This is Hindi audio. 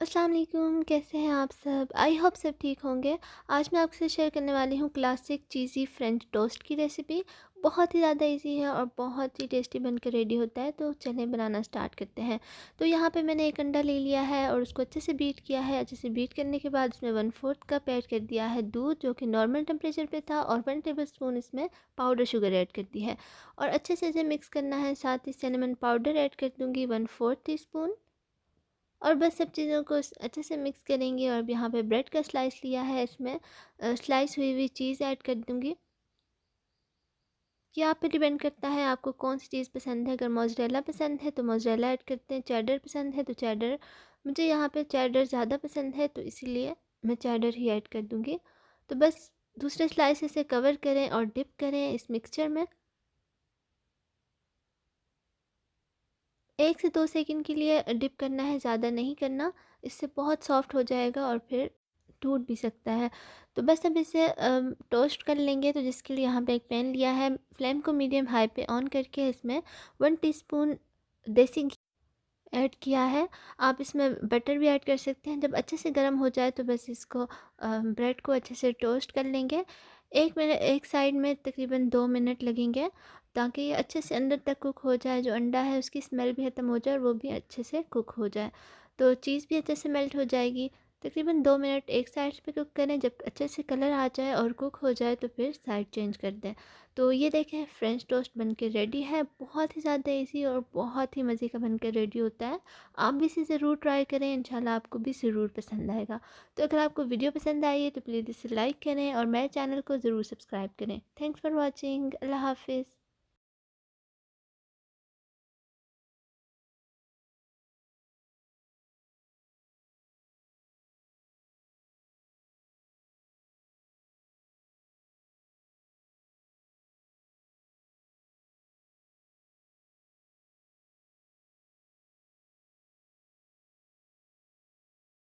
अस्सलाम वालेकुम, कैसे हैं आप सब? आई होप सब ठीक होंगे। आज मैं आपसे शेयर करने वाली हूँ क्लासिक चीज़ी फ्रेंच टोस्ट की रेसिपी। बहुत ही ज़्यादा इजी है और बहुत ही टेस्टी बनकर रेडी होता है। तो चलें बनाना स्टार्ट करते हैं। तो यहाँ पे मैंने एक अंडा ले लिया है और उसको अच्छे से बीट किया है। अच्छे से बीट करने के बाद उसमें 1/4 कप ऐड कर दिया है दूध, जो कि नॉर्मल टेम्परेचर पे था, और 1 टेबल स्पून इसमें पाउडर शुगर ऐड कर दी है और अच्छे से इसे मिक्स करना है। साथ ही सिनेमन पाउडर ऐड कर दूँगी 1/4 टीस्पून, और बस सब चीज़ों को अच्छे से मिक्स करेंगे। और यहाँ पे ब्रेड का स्लाइस लिया है, इसमें स्लाइस हुई हुई चीज़ ऐड कर दूँगी। ये आप पे डिपेंड करता है आपको कौन सी चीज़ पसंद है। अगर मोज़रेला पसंद है तो मोज़रेला ऐड करते हैं, चेडर पसंद है तो चेडर। मुझे यहाँ पे चेडर ज़्यादा पसंद है तो इसीलिए मैं चेडर ही ऐड कर दूँगी। तो बस दूसरे स्लाइस से कवर करें और डिप करें इस मिक्सचर में। 1 से 2 सेकंड के लिए डिप करना है, ज़्यादा नहीं करना, इससे बहुत सॉफ्ट हो जाएगा और फिर टूट भी सकता है। तो बस अब इसे टोस्ट कर लेंगे। तो जिसके लिए यहाँ पे एक पैन लिया है, फ्लेम को मीडियम हाई पे ऑन करके इसमें 1 टीस्पून देसी घी ऐड किया है। आप इसमें बटर भी ऐड कर सकते हैं। जब अच्छे से गर्म हो जाए तो बस इसको ब्रेड को अच्छे से टोस्ट कर लेंगे। 1 मिनट एक साइड में तकरीबन 2 मिनट लगेंगे, ताकि ये अच्छे से अंदर तक कुक हो जाए। जो अंडा है उसकी स्मेल भी ख़त्म हो जाए और वो भी अच्छे से कुक हो जाए। तो चीज़ भी अच्छे से मेल्ट हो जाएगी। तकरीबन 2 मिनट एक साइड पे कुक करें। जब अच्छे से कलर आ जाए और कुक हो जाए तो फिर साइड चेंज कर दें। तो ये देखें, फ्रेंच टोस्ट बनके रेडी है। बहुत ही ज़्यादा ईज़ी और बहुत ही मज़े का बनकर रेडी होता है। आप भी इसे ज़रूर ट्राई करें, इंशाल्लाह आपको भी ज़रूर पसंद आएगा। तो अगर आपको वीडियो पसंद आई है तो प्लीज़ इसे लाइक करें और मेरे चैनल को ज़रूर सब्सक्राइब करें। Thanks for watching. अल्लाह हाफ़िज़।